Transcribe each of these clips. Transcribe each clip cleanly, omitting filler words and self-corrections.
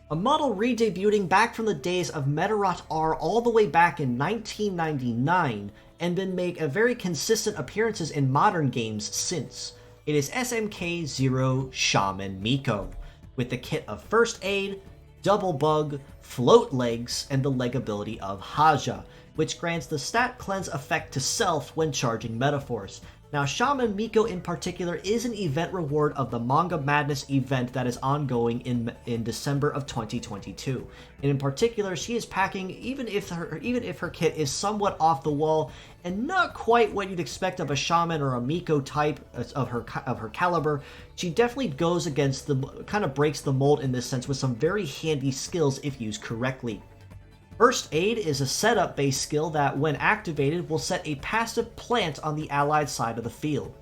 A model re-debuting back from the days of Meteorot R all the way back in 1999, and been make a very consistent appearances in modern games since. It is SMK00 Shaman Miko, with the kit of First Aid, Double Bug, Float Legs, and the leg ability of Haja, which grants the stat cleanse effect to self when charging Metaphors. Now, Shaman Miko in particular is an event reward of the Manga Madness event that is ongoing in December of 2022. And in particular, she is packing, even if her kit is somewhat off the wall and not quite what you'd expect of a Shaman or a Miko type of her caliber, she definitely goes against kind of breaks the mold in this sense with some very handy skills if used correctly. First Aid is a setup-based skill that, when activated, will set a passive plant on the allied side of the field.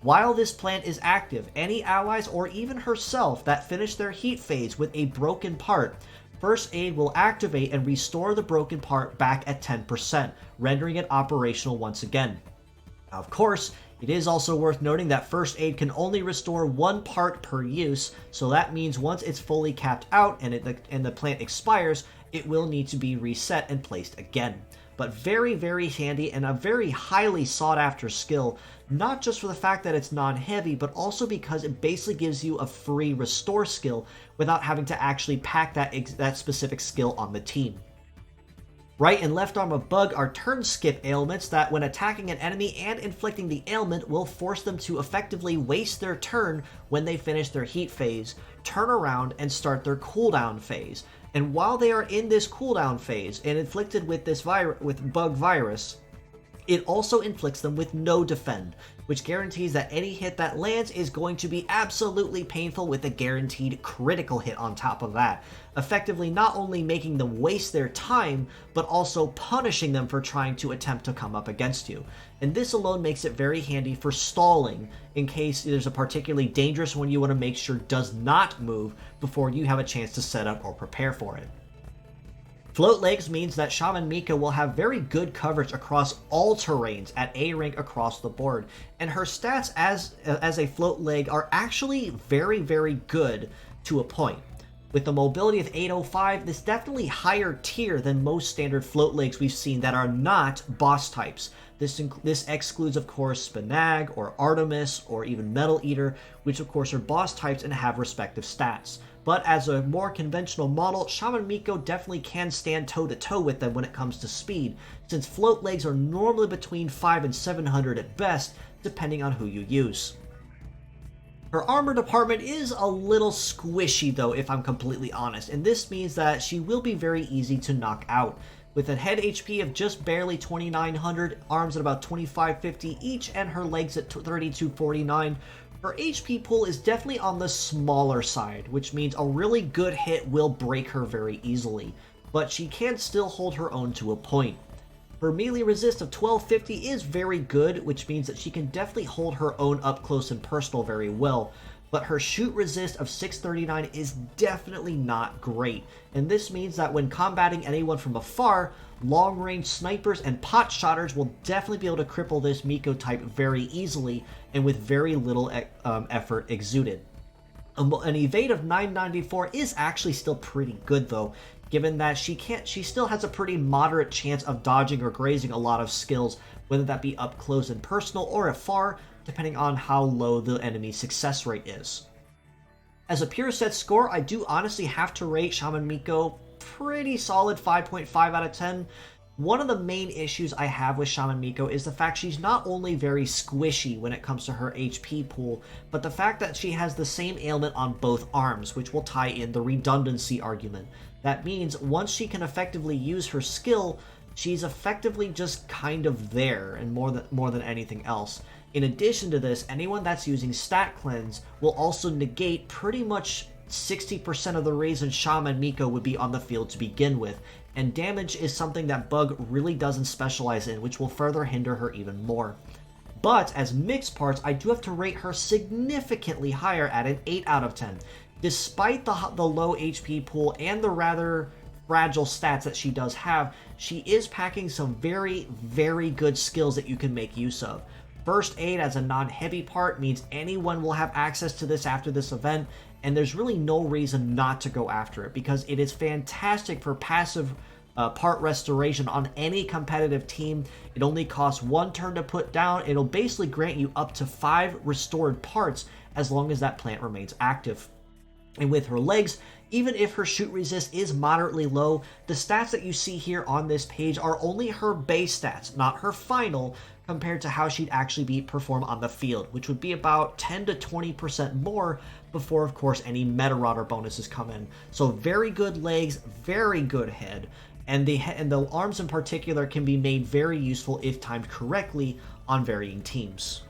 While this plant is active, any allies or even herself that finish their heat phase with a broken part, First Aid will activate and restore the broken part back at 10%, rendering it operational once again. Now, of course, it is also worth noting that First Aid can only restore one part per use, so that means once it's fully capped out and the plant expires, it will need to be reset and placed again. But very, very handy and a very highly sought after skill, not just for the fact that it's non-heavy, but also because it basically gives you a free restore skill without having to actually pack that specific skill on the team. Right and left arm of Bug are turn skip ailments that, when attacking an enemy and inflicting the ailment, will force them to effectively waste their turn when they finish their heat phase, turn around, and start their cooldown phase. And while they are in this cooldown phase and inflicted with this bug virus, it also inflicts them with no defend, which guarantees that any hit that lands is going to be absolutely painful with a guaranteed critical hit on top of that, effectively not only making them waste their time, but also punishing them for trying to attempt to come up against you. And this alone makes it very handy for stalling in case there's a particularly dangerous one you want to make sure does not move before you have a chance to set up or prepare for it. Float Legs means that Shaman Miko will have very good coverage across all terrains at A rank across the board, and her stats as a float leg are actually very, very good to a point. With the mobility of 805, this definitely higher tier than most standard float legs we've seen that are not boss types. This excludes, of course, Spinag or Artemis or even Metal Eater, which of course are boss types and have respective stats. But as a more conventional model, Shaman Miko definitely can stand toe-to-toe with them when it comes to speed, since float legs are normally between 500 and 700 at best, depending on who you use. Her armor department is a little squishy though, if I'm completely honest, and this means that she will be very easy to knock out. With a head HP of just barely 2900, arms at about 2550 each, and her legs at 3249, her HP pool is definitely on the smaller side, which means a really good hit will break her very easily, but she can still hold her own to a point. Her melee resist of 1250 is very good, which means that she can definitely hold her own up close and personal very well, but her shoot resist of 639 is definitely not great, and this means that when combating anyone from afar, long-range snipers and pot shotters will definitely be able to cripple this Miko type very easily and with very little effort exuded. An evade of 994 is actually still pretty good though, given that she still has a pretty moderate chance of dodging or grazing a lot of skills, whether that be up close and personal or afar, depending on how low the enemy's success rate is. As a pure set score, I do honestly have to rate Shaman Miko pretty solid 5.5 out of 10. One of the main issues I have with Shaman Miko is the fact she's not only very squishy when it comes to her HP pool, but the fact that she has the same ailment on both arms, which will tie in the redundancy argument. That means once she can effectively use her skill, she's effectively just kind of there, and more than anything else. In addition to this, anyone that's using Stat Cleanse will also negate pretty much 60% of the reason Shaman Miko would be on the field to begin with, and damage is something that Bug really doesn't specialize in, which will further hinder her even more. But as mixed parts, I do have to rate her significantly higher at an 8 out of 10. Despite the low HP pool and the rather fragile stats that she does have, she is packing some very, very good skills that you can make use of. First Aid as a non-heavy part means anyone will have access to this after this event, and there's really no reason not to go after it because it is fantastic for passive part restoration on any competitive team. It only costs 1 turn to put down. It'll basically grant you up to 5 restored parts as long as that plant remains active. And with her legs, even if her shoot resist is moderately low, the stats that you see here on this page are only her base stats, not her final, compared to how she'd actually perform on the field, which would be about 10 to 20% more before, of course, any Meta Rodder bonuses come in. So very good legs, very good head, and the arms in particular can be made very useful if timed correctly on varying teams.